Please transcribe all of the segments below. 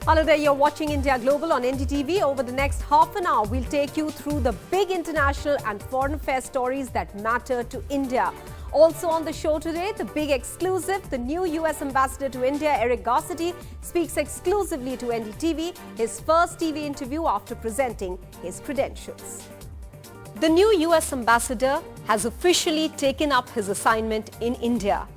Hello there, you're watching India Global on NDTV. Over the next half an hour, we'll take you through the big international and foreign affairs stories that matter to India. Also on the show today, the big exclusive, the new U.S. Ambassador to India, Eric Garcetti, speaks exclusively to NDTV, his first TV interview after presenting his credentials. The new U.S. Ambassador has officially taken up his assignment in India.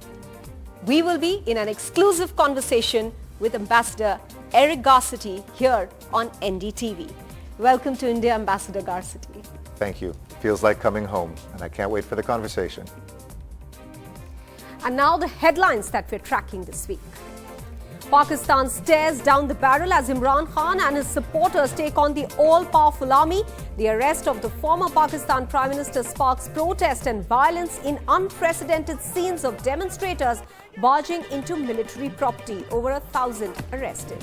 We will be in an exclusive conversation with Ambassador Eric Garcetti here on NDTV. Welcome to India, Ambassador Garcetti. Thank you. Feels like coming home, and I can't wait for the conversation. And now the headlines that we're tracking this week. Pakistan stares down the barrel as Imran Khan and his supporters take on the all-powerful army. The arrest of the former Pakistan Prime Minister sparks protest and violence in unprecedented scenes of demonstrators barging into military property. Over 1,000 arrested.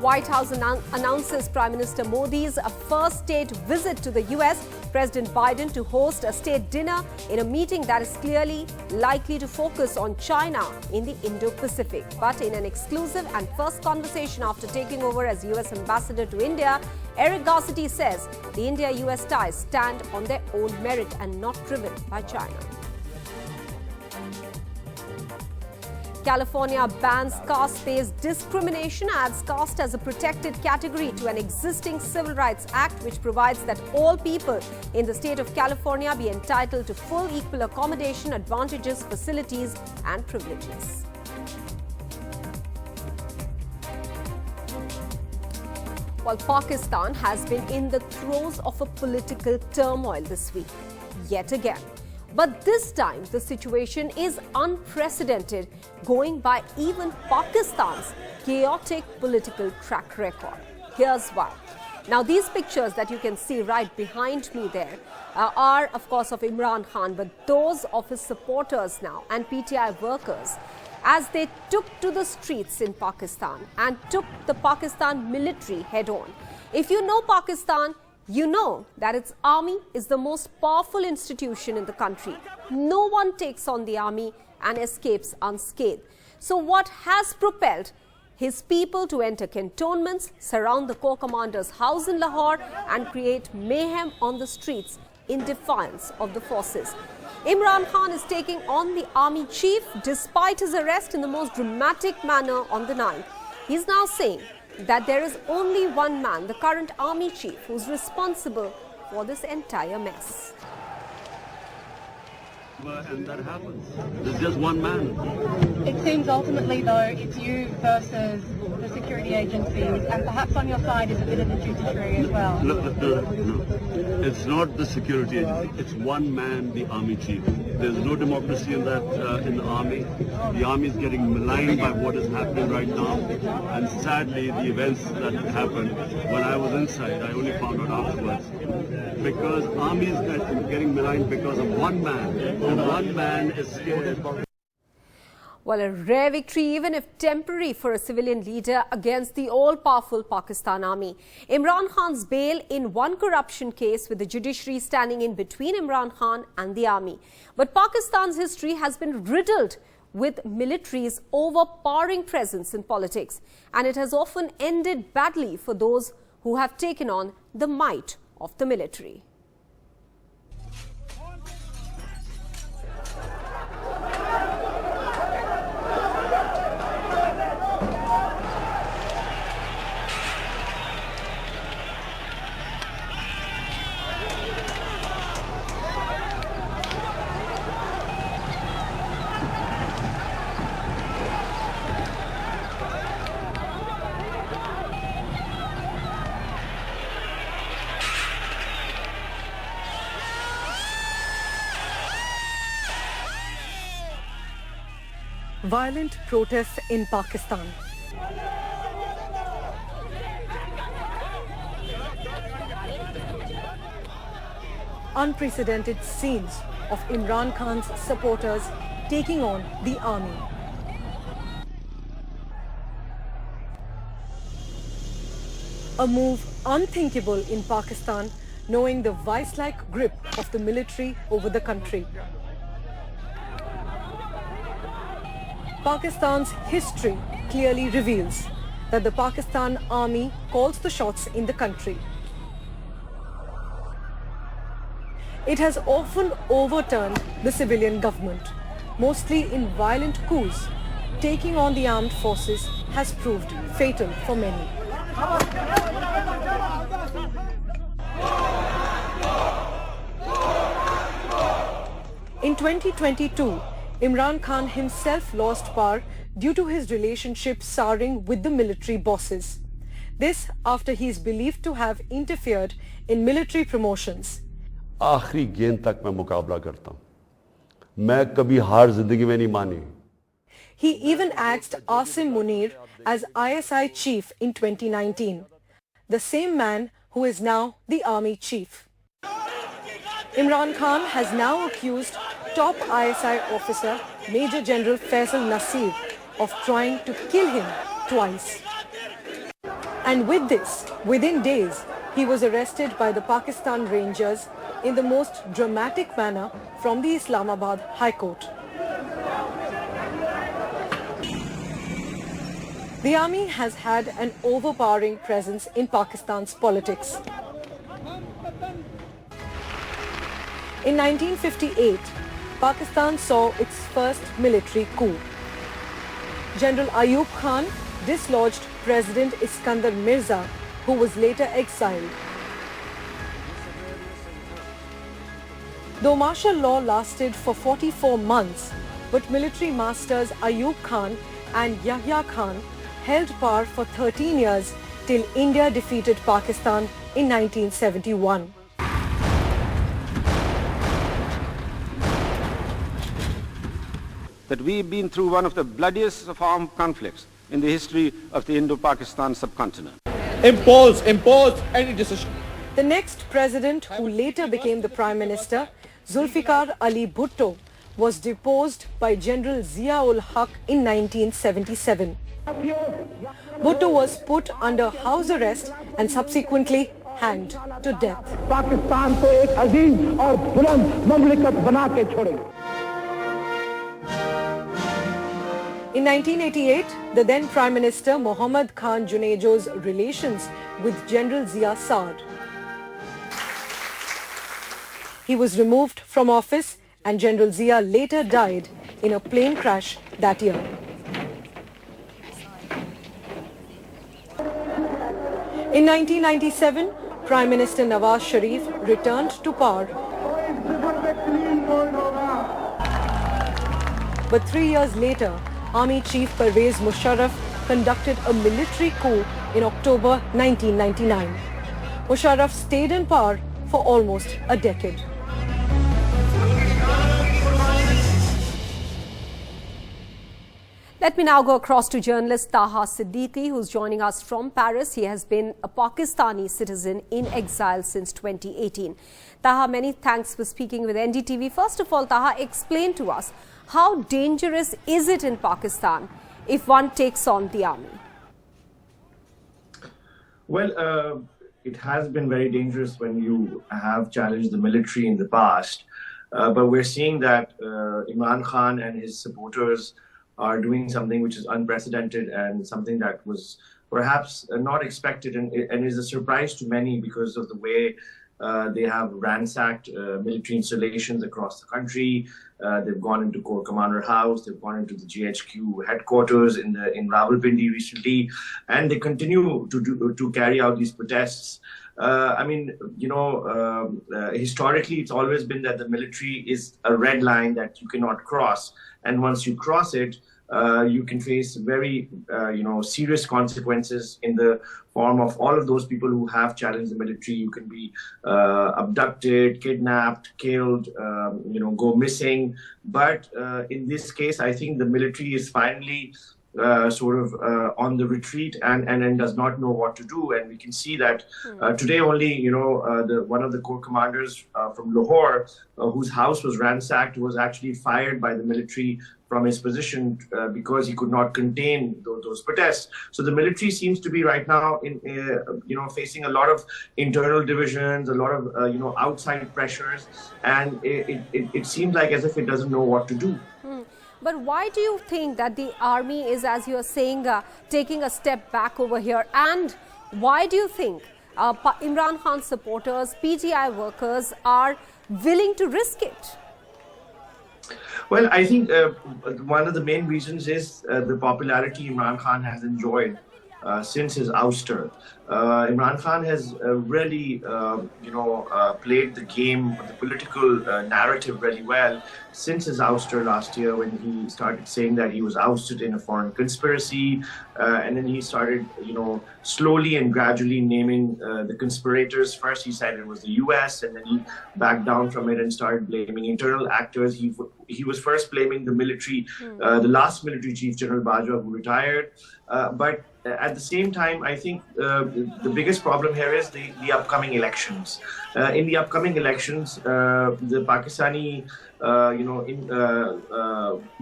White House announces Prime Minister Modi's first state visit to the US. President Biden to host a state dinner in a meeting that is clearly likely to focus on China in the Indo-Pacific. But in an exclusive and first conversation after taking over as US Ambassador to India, Eric Garcetti says the India-US ties stand on their own merit and not driven by China. California bans caste-based discrimination, adds caste as a protected category to an existing Civil Rights Act which provides that all people in the state of California be entitled to full equal accommodation, advantages, facilities and privileges. While Pakistan has been in the throes of a political turmoil this week, yet again. But this time, the situation is unprecedented, going by even Pakistan's chaotic political track record. Here's why. Now, these pictures that you can see right behind me there are, of course, of Imran Khan, but those of his supporters now and PTI workers as they took to the streets in Pakistan and took the Pakistan military head-on. If you know Pakistan, you know that its army is the most powerful institution in the country. No one takes on the army and escapes unscathed. So what has propelled his people to enter cantonments, surround the corps commander's house in Lahore and create mayhem on the streets in defiance of the forces? Imran Khan is taking on the army chief despite his arrest in the most dramatic manner on the 9th. He's now saying that there is only one man, the current army chief, who's responsible for this entire mess. And that happens. There's just one man. It seems ultimately, though, it's you versus the security agencies, and perhaps on your side is a bit of the judiciary as well. No. It's not the security agency. It's one man, the army chief. There's no democracy in that in the army. The army is getting maligned by what is happening right now, and sadly, the events that happened when I was inside, I only found out afterwards. Because army is getting maligned because of one man, and one man is scared. Well, a rare victory, even if temporary, for a civilian leader against the all-powerful Pakistan army. Imran Khan's bail in one corruption case, with the judiciary standing in between Imran Khan and the army. But Pakistan's history has been riddled with military's overpowering presence in politics, and it has often ended badly for those who have taken on the might of the military. Violent protests in Pakistan. Unprecedented scenes of Imran Khan's supporters taking on the army. A move unthinkable in Pakistan, knowing the vice-like grip of the military over the country. Pakistan's history clearly reveals that the Pakistan Army calls the shots in the country. It has often overturned the civilian government, mostly in violent coups. Taking on the armed forces has proved fatal for many. In 2022, Imran Khan himself lost power due to his relationship souring with the military bosses. This after he is believed to have interfered in military promotions. आखिरी गेंद तक मैं मुकाबला करता हूं. मैं कभी हार जिंदगी में नहीं मानी. He even axed Asim Munir as ISI chief in 2019, the same man who is now the army chief. Imran Khan has now accused top ISI officer Major General Faisal Nasir of trying to kill him twice. And with this, within days, he was arrested by the Pakistan Rangers in the most dramatic manner from the Islamabad High Court. The army has had an overpowering presence in Pakistan's politics. In 1958, Pakistan saw its first military coup. General Ayub Khan dislodged President Iskandar Mirza, who was later exiled. Though martial law lasted for 44 months, but military masters Ayub Khan and Yahya Khan held power for 13 years till India defeated Pakistan in 1971. That we've been through one of the bloodiest of armed conflicts in the history of the Indo-Pakistan subcontinent. Impose any decision. The next president, who later became the Prime Minister, Zulfikar Ali Bhutto, was deposed by General Zia-ul-Haq in 1977. Bhutto was put under house arrest and subsequently hanged to death. Pakistan को एक अजीम और बुलंद ममलिकत बना के छोड़ेंगे. In 1988, the then Prime Minister Mohammad Khan Junejo's relations with General Zia soured. He was removed from office and General Zia later died in a plane crash that year. In 1997, Prime Minister Nawaz Sharif returned to power. But 3 years later, Army Chief Pervez Musharraf conducted a military coup in October 1999. Musharraf stayed in power for almost a decade. Let me now go across to journalist Taha Siddiqui, who's joining us from Paris. He has been a Pakistani citizen in exile since 2018. Taha, many thanks for speaking with NDTV. First of all, Taha, explain to us, how dangerous is it in Pakistan if one takes on the army? Well, it has been very dangerous when you have challenged the military in the past. But we're seeing that Imran Khan and his supporters are doing something which is unprecedented and something that was perhaps not expected and is a surprise to many because of the way they have ransacked military installations across the country. They've gone into Corps Commander House, they've gone into the GHQ headquarters in Rawalpindi recently, and they continue to carry out these protests. Historically, it's always been that the military is a red line that you cannot cross. And once you cross it, you can face very, serious consequences in the form of all of those people who have challenged the military. You can be abducted, kidnapped, killed, go missing. But in this case, I think the military is finally on the retreat and does not know what to do. And we can see that today only, one of the corps commanders from Lahore, whose house was ransacked, was actually fired by the military from his position because he could not contain those protests. So the military seems to be right now facing a lot of internal divisions, a lot of outside pressures, and it seems like as if it doesn't know what to do. But why do you think that the army is, as you are saying, taking a step back over here? And why do you think Imran Khan supporters, PTI workers are willing to risk it? Well, I think one of the main reasons is the popularity Imran Khan has enjoyed since his ouster. Imran Khan has really, played the game, the political narrative really well since his ouster last year, when he started saying that he was ousted in a foreign conspiracy, and then he started, slowly and gradually naming the conspirators. First, he said it was the U.S., and then he backed down from it and started blaming internal actors. He was first blaming the military, the last military chief, General Bajwa, who retired, but at the same time, I think the biggest problem here is the upcoming elections. In the upcoming elections, the Pakistani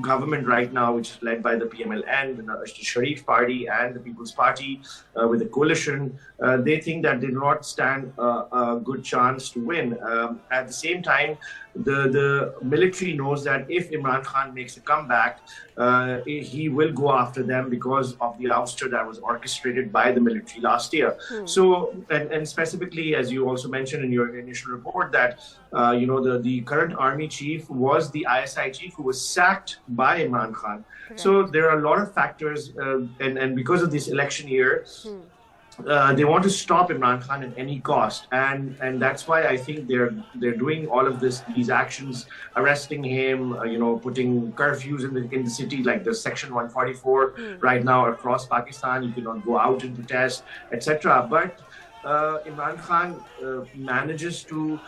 government right now, which is led by the PMLN, the Sharif Party and the People's Party with a coalition, they think that they do not stand a good chance to win. At the same time, the military knows that if Imran Khan makes a comeback, he will go after them because of the ouster that was orchestrated by the military last year. So, and specifically, as you also mentioned in your initial report, that the current army chief was the ISI chief who was sacked by Imran Khan. Correct. So there are a lot of factors, and because of this election year, they want to stop Imran Khan at any cost, and that's why I think they're doing all of these actions, arresting him, putting curfews in the city, like the Section 144 right now across Pakistan. You cannot go out and protest, etc. But Imran Khan manages to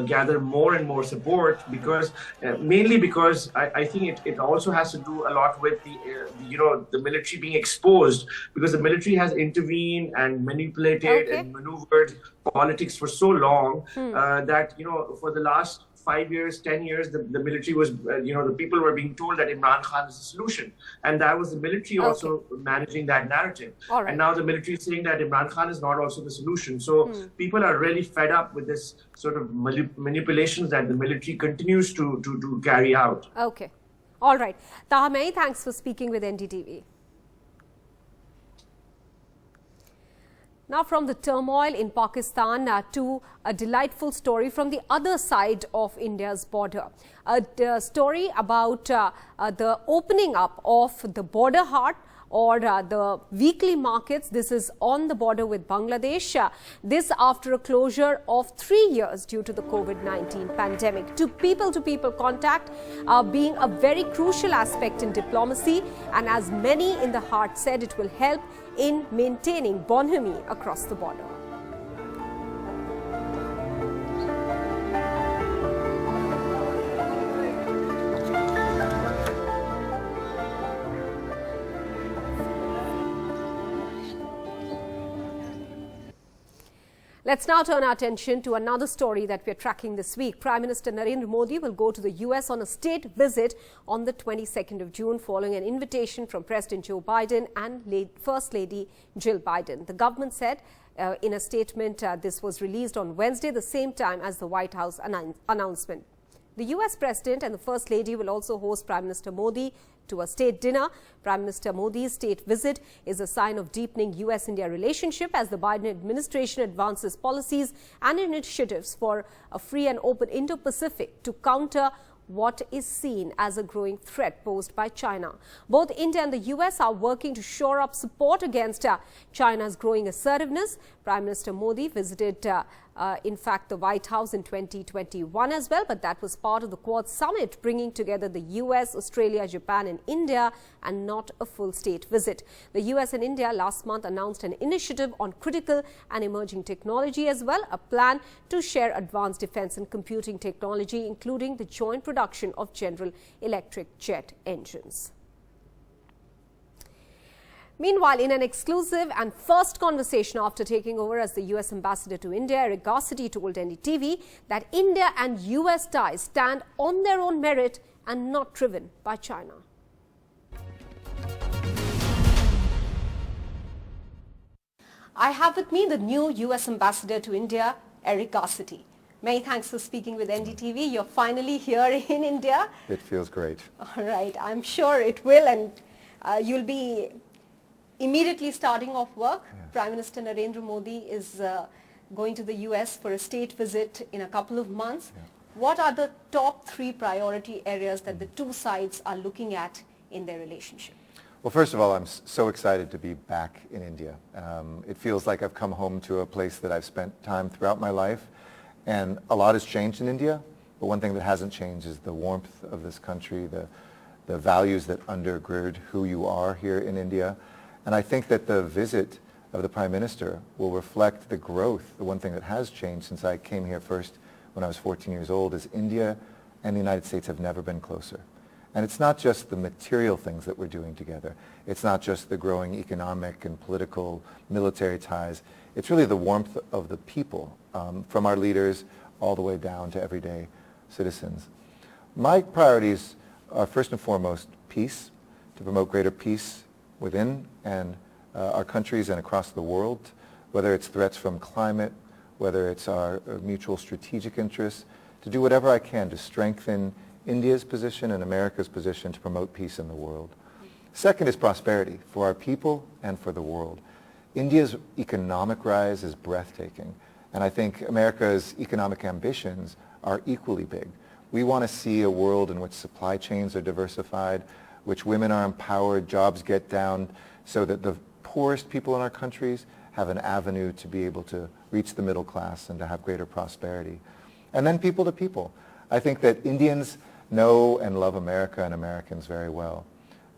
gather more and more support because mainly because I think it also has to do a lot with the military being exposed, because the military has intervened and manipulated and maneuvered politics for so long that for the last 5 years, 10 years, the military was, the people were being told that Imran Khan is the solution. And that was the military also managing that narrative. Right. And now the military is saying that Imran Khan is not also the solution. So people are really fed up with this sort of manipulations that the military continues to carry out. Okay. All right. Taha Mai, thanks for speaking with NDTV. Now from the turmoil in Pakistan to a delightful story from the other side of India's border. A story about the opening up of the border hart or the weekly markets. This is on the border with Bangladesh. This after a closure of 3 years due to the COVID-19 pandemic. To people contact being a very crucial aspect in diplomacy, and as many in the hart said, it will help in maintaining bonhomie across the border. Let's now turn our attention to another story that we're tracking this week. Prime Minister Narendra Modi will go to the U.S. on a state visit on the 22nd of June following an invitation from President Joe Biden and First Lady Jill Biden. The government said in a statement this was released on Wednesday, the same time as the White House announcement. The U.S. President and the First Lady will also host Prime Minister Modi to a state dinner. Prime Minister Modi's state visit is a sign of deepening U.S. India relationship as the Biden administration advances policies and initiatives for a free and open Indo-Pacific to counter what is seen as a growing threat posed by China. Both India and the U.S. are working to shore up support against China's growing assertiveness. Prime Minister Modi visited in fact, the White House in 2021 as well, but that was part of the Quad Summit, bringing together the US, Australia, Japan and India, and not a full state visit. The US and India last month announced an initiative on critical and emerging technology as well, a plan to share advanced defense and computing technology, including the joint production of General Electric jet engines. Meanwhile, in an exclusive and first conversation after taking over as the US ambassador to India, Eric Garcetti told NDTV that India and US ties stand on their own merit and not driven by China. I have with me the new US ambassador to India, Eric Garcetti. Many thanks for speaking with NDTV. You're finally here in India. It feels great. All right, I'm sure it will, and you'll be immediately starting off work. Yes. Prime Minister Narendra Modi is going to the US for a state visit in a couple of months. Yeah. What are the top 3 priority areas that the two sides are looking at in their relationship? Well, first of all, I'm so excited to be back in India. It feels like I've come home to a place that I've spent time throughout my life. And a lot has changed in India, but one thing that hasn't changed is the warmth of this country, the values that undergird who you are here in India. And I think that the visit of the Prime Minister will reflect the growth. The one thing that has changed since I came here first when I was 14 years old is India and the United States have never been closer. And it's not just the material things that we're doing together. It's not just the growing economic and political military ties. It's really the warmth of the people, from our leaders all the way down to everyday citizens. My priorities are first and foremost peace, to promote greater peace within and our countries and across the world, whether it's threats from climate, whether it's our mutual strategic interests, to do whatever I can to strengthen India's position and America's position to promote peace in the world. Second is prosperity for our people and for the world. India's economic rise is breathtaking, and I think America's economic ambitions are equally big. We want to see a world in which supply chains are diversified, which women are empowered, jobs get down, so that the poorest people in our countries have an avenue to be able to reach the middle class and to have greater prosperity. And then people to people. I think that Indians know and love America and Americans very well.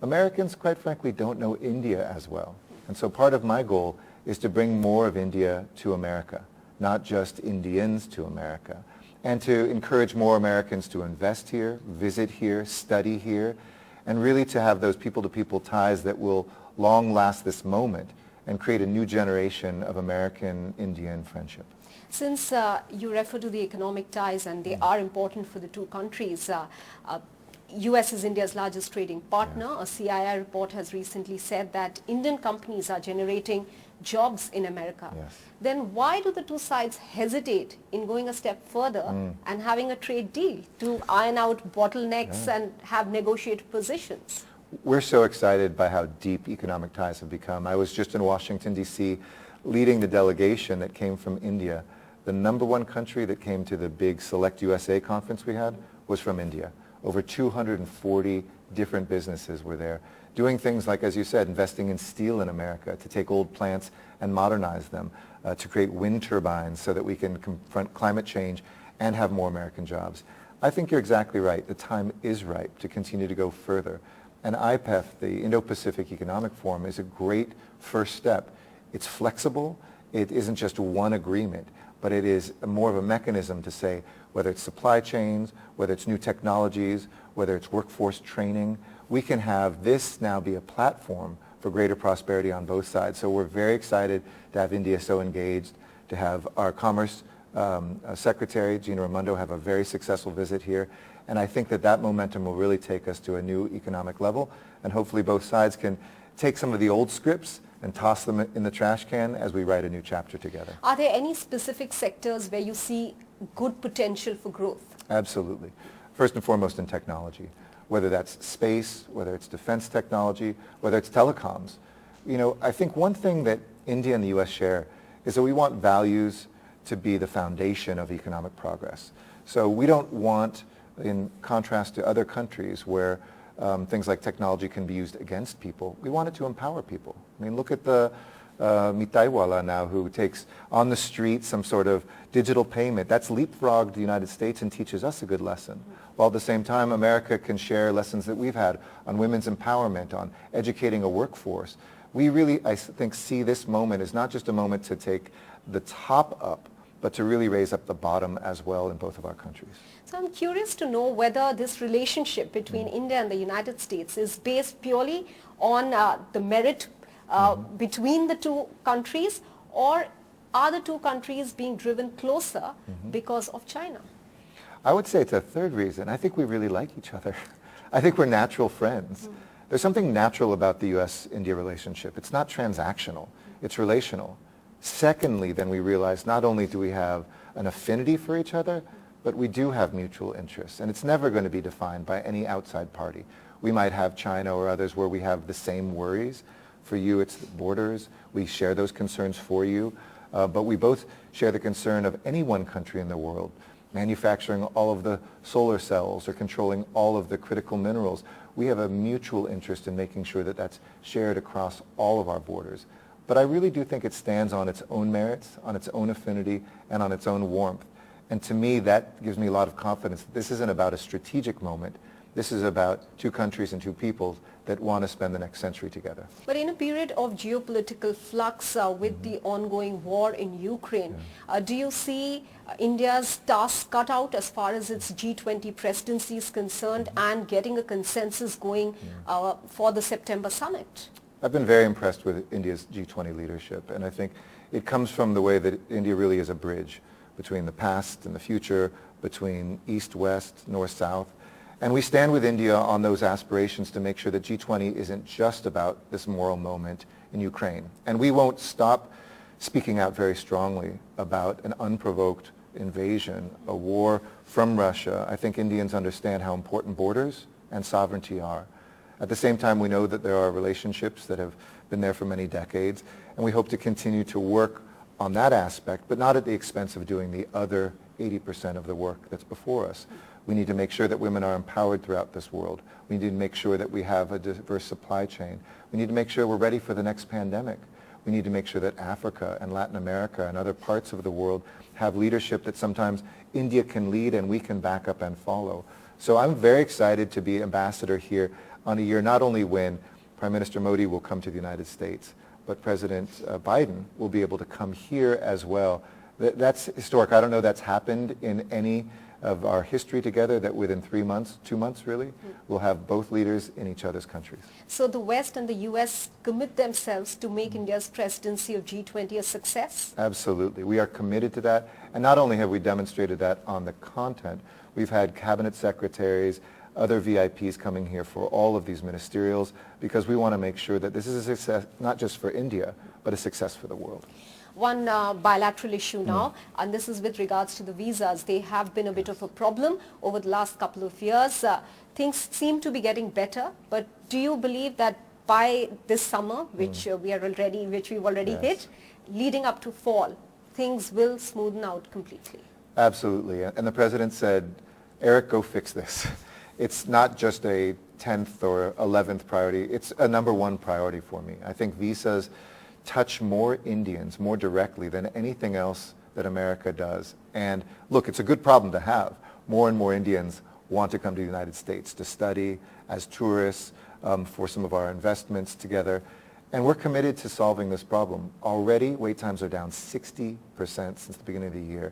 Americans, quite frankly, don't know India as well. And so part of my goal is to bring more of India to America, not just Indians to America, and to encourage more Americans to invest here, visit here, study here, and really to have those people-to-people ties that will long last this moment and create a new generation of American-Indian friendship. Since you refer to the economic ties and they are important for the two countries, U.S. is India's largest trading partner. Yes. A CII report has recently said that Indian companies are generating jobs in America. Yes. Then why do the two sides hesitate in going a step further and having a trade deal to iron out bottlenecks and have negotiated positions? We're so excited by how deep economic ties have become. I was just in Washington, D.C., leading the delegation that came from India. The #1 country that came to the big Select USA conference we had was from India. Over 240 different businesses were there, doing things like, as you said, investing in steel in America to take old plants and modernize them, to create wind turbines so that we can confront climate change and have more American jobs. I think you're exactly right. The time is ripe to continue to go further. And IPEF, the Indo-Pacific Economic Forum, is a great first step. It's flexible. It isn't just one agreement, but it is more of a mechanism to say whether it's supply chains, whether it's new technologies, whether it's workforce training, we can have this now be a platform for greater prosperity on both sides. So we're very excited to have India so engaged, to have our Commerce Secretary, Gina Raimondo, have a very successful visit here. And I think that that momentum will really take us to a new economic level. And hopefully both sides can take some of the old scripts and toss them in the trash can as we write a new chapter together. Are there any specific sectors where you see good potential for growth? Absolutely. First and foremost in technology, whether that's space, whether it's defense technology, whether it's telecoms. You know, I think one thing that India and the U.S. share is that we want values to be the foundation of economic progress. So we don't want, in contrast to other countries where things like technology can be used against people, we want it to empower people. I mean, look at the Mitaiwala now who takes on the street some sort of digital payment. That's leapfrogged the United States and teaches us a good lesson. While at the same time, America can share lessons that we've had on women's empowerment, on educating a workforce. We really, I think, see this moment as not just a moment to take the top up, but to really raise up the bottom as well in both of our countries. So I'm curious to know whether this relationship between India and the United States is based purely on the merit between the two countries, or are the two countries being driven closer because of China? I would say it's a third reason. I think we really like each other. I think we're natural friends. There's something natural about the U.S.-India relationship. It's not transactional. It's relational. Secondly, then we realized not only do we have an affinity for each other, but we do have mutual interests. And it's never going to be defined by any outside party. We might have China or others where we have the same worries. For you, it's the borders. We share those concerns for you. But we both share the concern of any one country in the world manufacturing all of the solar cells or controlling all of the critical minerals. We have a mutual interest in making sure that that's shared across all of our borders. But I really do think it stands on its own merits, on its own affinity, and on its own warmth. And to me, that gives me a lot of confidence that this isn't about a strategic moment. This is about two countries and two peoples that want to spend the next century together. But in a period of geopolitical flux with the ongoing war in Ukraine, do you see India's task cut out as far as its G20 presidency is concerned and getting a consensus going for the September summit? I've been very impressed with India's G20 leadership, and I think it comes from the way that India really is a bridge between the past and the future, between east-west, north-south. And we stand with India on those aspirations to make sure that G20 isn't just about this moral moment in Ukraine. And we won't stop speaking out very strongly about an unprovoked invasion, a war from Russia. I think Indians understand how important borders and sovereignty are. At the same time, we know that there are relationships that have been there for many decades, and we hope to continue to work on that aspect, but not at the expense of doing the other 80% of the work that's before us. We need to make sure that women are empowered throughout this world. We need to make sure that we have a diverse supply chain. We need to make sure we're ready for the next pandemic. We need to make sure that Africa and Latin America and other parts of the world have leadership that sometimes India can lead and we can back up and follow. So I'm very excited to be ambassador here on a year not only when Prime Minister Modi will come to the United States, but President Biden will be able to come here as well. That's historic. I don't know that's happened in any of our history together, that within 3 months, 2 months really, we'll have both leaders in each other's countries. So the West and the U.S. commit themselves to make India's presidency of G20 a success? Absolutely. We are committed to that. And not only have we demonstrated that on the content, we've had cabinet secretaries, other VIPs coming here for all of these ministerials, because we want to make sure that this is a success not just for India, but a success for the world. One bilateral issue now, and this is with regards to the visas. They have been a bit of a problem over the last couple of years. Things seem to be getting better, but do you believe that by this summer, which we've already hit, leading up to fall, things will smoothen out completely? Absolutely. And the President said, Eric, go fix this. It's not just a 10th or 11th priority. It's a number one priority for me. I think visas touch more Indians more directly than anything else that America does. And look, it's a good problem to have. More and more Indians want to come to the United States to study, as tourists, for some of our investments together. And we're committed to solving this problem. Already, wait times are down 60% since the beginning of the year.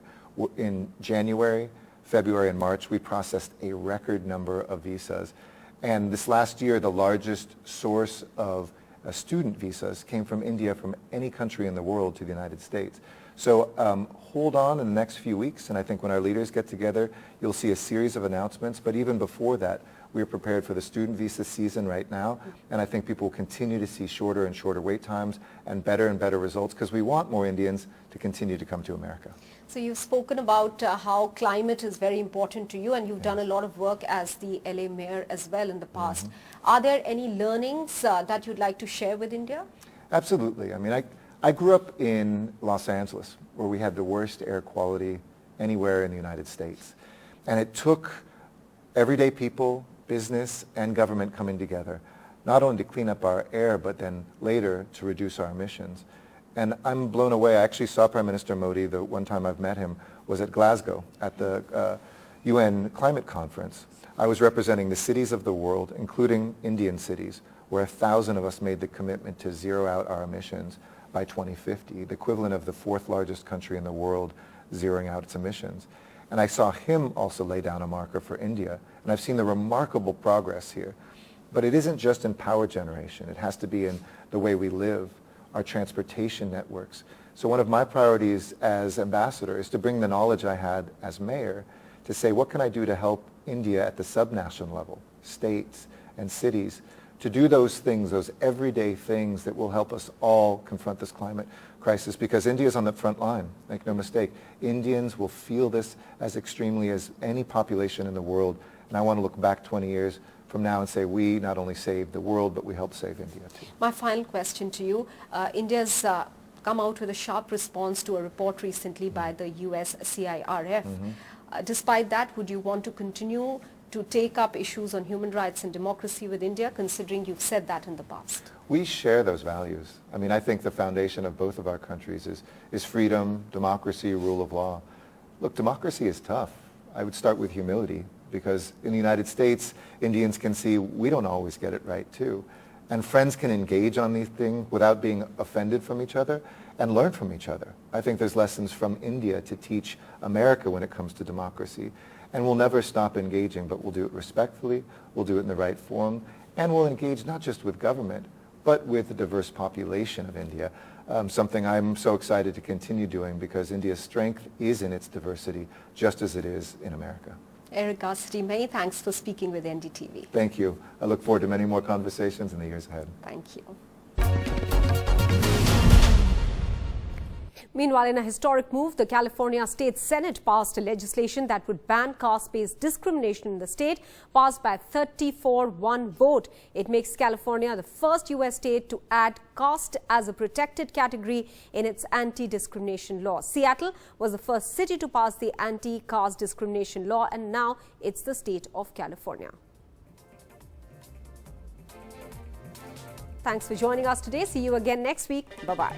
In January, February, and March, we processed a record number of visas. And this last year, the largest source of student visas came from India, from any country in the world, to the United States. So hold on in the next few weeks, and I think when our leaders get together, you'll see a series of announcements. But even before that, we're prepared for the student visa season right now, and I think people will continue to see shorter and shorter wait times and better results, because we want more Indians to continue to come to America. So you've spoken about how climate is very important to you, and you've done a lot of work as the LA mayor as well in the past. Are there any learnings that you'd like to share with India? Absolutely. I mean, I grew up in Los Angeles, where we had the worst air quality anywhere in the United States. And it took everyday people, business, and government coming together, not only to clean up our air, but then later to reduce our emissions. And I'm blown away. I actually saw Prime Minister Modi, the one time I've met him was at Glasgow at the UN climate conference. I was representing the cities of the world, including Indian cities, where 1,000 of us made the commitment to zero out our emissions by 2050, the equivalent of the 4th largest country in the world zeroing out its emissions. And I saw him also lay down a marker for India. And I've seen the remarkable progress here. But it isn't just in power generation. It has to be in the way we live, our transportation networks. So one of my priorities as ambassador is to bring the knowledge I had as mayor to say, what can I do to help India at the subnational level, states and cities, to do those things, those everyday things that will help us all confront this climate crisis, because India is on the front line. Make no mistake. Indians will feel this as extremely as any population in the world. And I want to look back 20 years from now and say we not only saved the world, but we helped save India too. My final question to you. India's come out with a sharp response to a report recently by the U.S. CIRF. Despite that, would you want to continue to take up issues on human rights and democracy with India, considering you've said that in the past? We share those values. I mean, I think the foundation of both of our countries is freedom, democracy, rule of law. Look, democracy is tough. I would start with humility, because in the United States, Indians can see we don't always get it right too. And friends can engage on these things without being offended from each other and learn from each other. I think there's lessons from India to teach America when it comes to democracy. And we'll never stop engaging, but we'll do it respectfully, we'll do it in the right form, and we'll engage not just with government, but with the diverse population of India, something I'm so excited to continue doing, because India's strength is in its diversity, just as it is in America. Eric Garcetti, many thanks for speaking with NDTV. Thank you. I look forward to many more conversations in the years ahead. Thank you. Meanwhile, in a historic move, the California State Senate passed a legislation that would ban caste-based discrimination in the state, passed by a 34-1 vote. It makes California the first U.S. state to add caste as a protected category in its anti-discrimination law. Seattle was the first city to pass the anti-caste discrimination law, and now it's the state of California. Thanks for joining us today. See you again next week. Bye-bye.